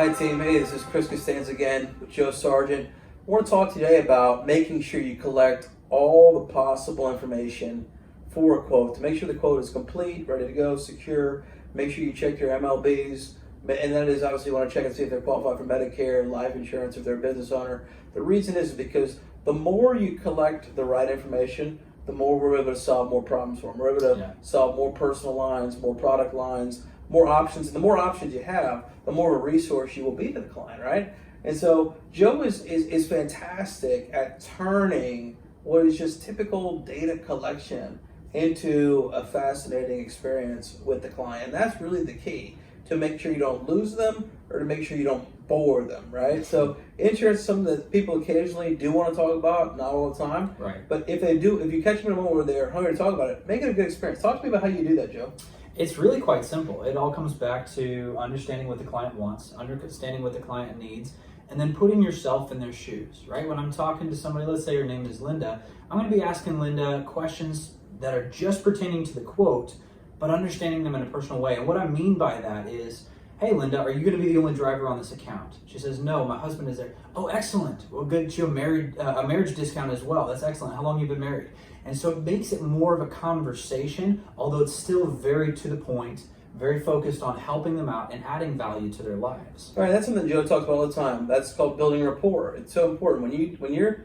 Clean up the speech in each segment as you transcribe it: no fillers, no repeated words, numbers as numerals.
Hi team, hey, this is Chris Costanza again with Joe Sargent. I want to talk today about making sure you collect all the possible information for a quote to make sure the quote is complete, ready to go, secure. Make sure you check your MLBs, and that is obviously you want to check and see if they're qualified for Medicare, life insurance, if they're a business owner. The reason is because the more you collect the right information, the more we're able to solve more problems for them. We're able to solve more personal lines, more product lines, more options. And the more options you have, the more of a resource you will be to the client, right? And so Joe is fantastic at turning what is just typical data collection into a fascinating experience with the client. And that's really the key, to make sure you don't lose them or to make sure you don't bore them, right? So insurance is something that people occasionally do want to talk about, not all the time. Right. But if they do, if you catch them in a moment where they're hungry to talk about it, make it a good experience. Talk to me about how you do that, Joe. It's really quite simple. It all comes back to understanding what the client wants, understanding what the client needs, and then putting yourself in their shoes, right? When I'm talking to somebody, let's say your name is Linda, I'm going to be asking Linda questions that are just pertaining to the quote, but understanding them in a personal way. And what I mean by that is, hey, Linda, are you going to be the only driver on this account? She says, no, my husband is there. Oh, excellent. We'll get you a marriage discount as well. That's excellent. How long have you been married? And so it makes it more of a conversation, although it's still very to the point, very focused on helping them out and adding value to their lives. All right, that's something Joe talks about all the time. That's called building rapport. It's so important. When you're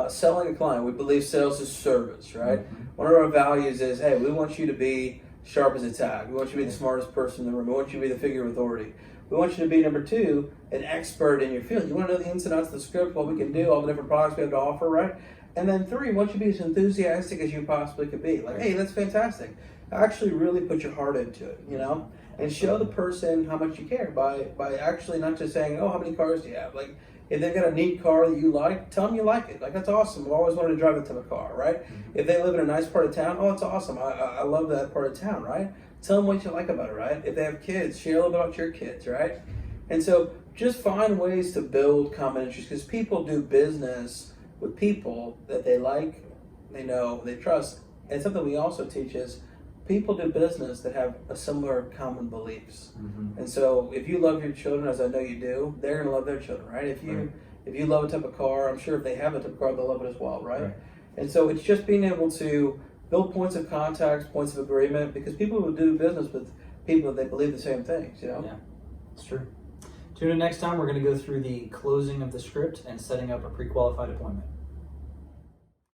selling a client, we believe sales is service, right? Mm-hmm. One of our values is, hey, we want you to be sharp as a tack. We want you to be the smartest person in the room. We want you to be the figure of authority. We want you to be, number two, an expert in your field. You want to know the ins and outs of the script, what we can do, all the different products we have to offer, right? And then three, we want you to be as enthusiastic as you possibly could be. Like, hey, that's fantastic. Actually really put your heart into it, you know? And show the person how much you care by actually not just saying, oh, how many cars do you have? Like, if they've got a neat car that you like, tell them you like it. Like, that's awesome. I've always wanted to drive that type of car, right? Mm-hmm. If they live in a nice part of town, oh, it's awesome. I love that part of town, right? Tell them what you like about it, right? If they have kids, share a little bit about your kids, right? And so just find ways to build common interests, because people do business with people that they like, they know, they trust. And something we also teach is people do business that have a similar common beliefs. Mm-hmm. And so if you love your children, as I know you do, they're going to love their children, right? If you love a type of car, I'm sure if they have a type of car, they'll love it as well, right? And so it's just being able to build points of contact, points of agreement, because people will do business with people that they believe the same things, you know? Yeah, it's true. Tune in next time. We're going to go through the closing of the script and setting up a pre-qualified appointment.